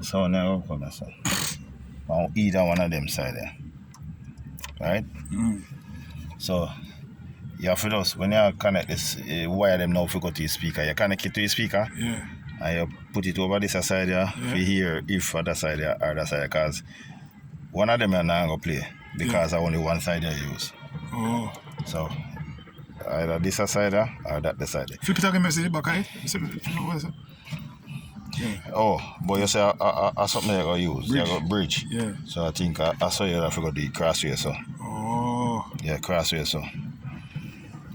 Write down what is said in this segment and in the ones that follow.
So now we'll come so. On either one of them side there. Right? So you have to just, when you connect this wire them now if you go to your speaker, you connect it to your speaker. Yeah. And you put it over this side here, for hear if other side here or other side, because one of them you're not going to play because only one side you use. Oh. So either this side or that the side. Flip it again, message back, right? Yeah. Oh, but you say something you're going to use. Bridge. You got bridge. Yeah. So I think I saw you have to go the crossway so. Oh. Yeah, crossway so.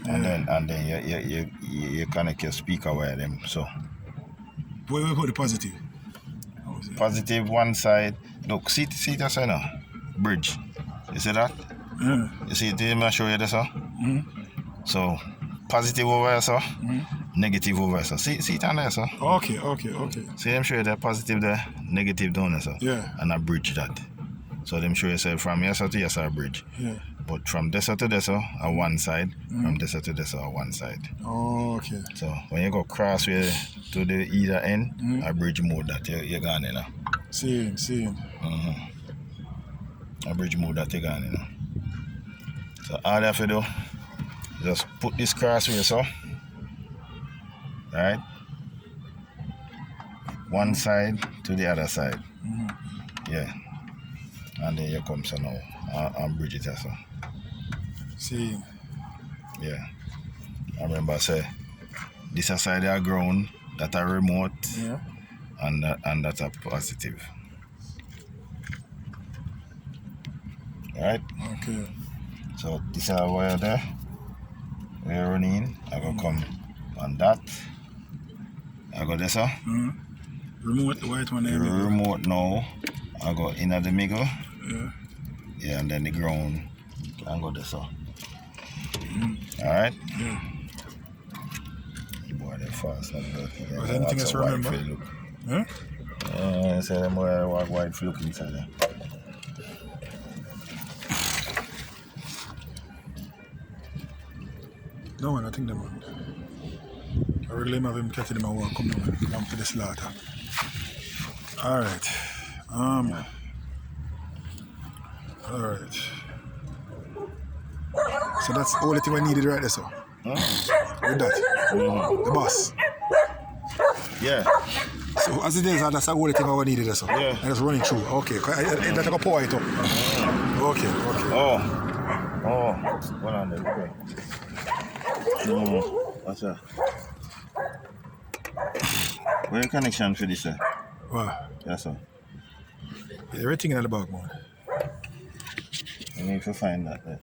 Yeah. And then you connect your speaker wire them so. Where we put the positive? Positive one side. Look, see that side now? Bridge. You see that? Yeah. You see it? I'm show you this, sir? So, positive over here, sir. Negative over here, sir. See it on there, sir? Okay. See them show you that positive there, negative down there, sir. Yeah. And I bridge that. So them show you say from here sir to here sir bridge. Yeah. But from this to this on one side, from this to this on one side. Oh, okay. So when you go crossway to the either end, I bridge mode that you're gone in. Seeing. I bridge mode that you're gone in. So all you have to do, just put this crossway so. Right? One side to the other side. Yeah. And then you come so now and bridge it so. Seeing. Yeah. I remember I say this a side of ground, that a remote, and that's a positive. Right? Okay. So this is a wire there. We're running. I go come on that. I go this so. Remote, the white one there. Remote now. I go in at the middle. Yeah. Yeah, and then the ground. I go this so. Alright? Yeah. Boy, they're fast. Was anything else to remember? Huh? Yeah, so them wide look inside there. No one, I think them one. I really have him catching them and walk come down to the slaughter. Alright. Alright. So that's all the thing I needed right there, so. With that. The boss. Yeah. So as it is, that's the only thing I needed there, so. Yeah. And it's running through. Okay. That's like a pour it up. Okay. Oh. Hold on there. Okay. What's that? Where your connection for this? Wow. Yes, sir. Everything in the bag, man. I need to find that there.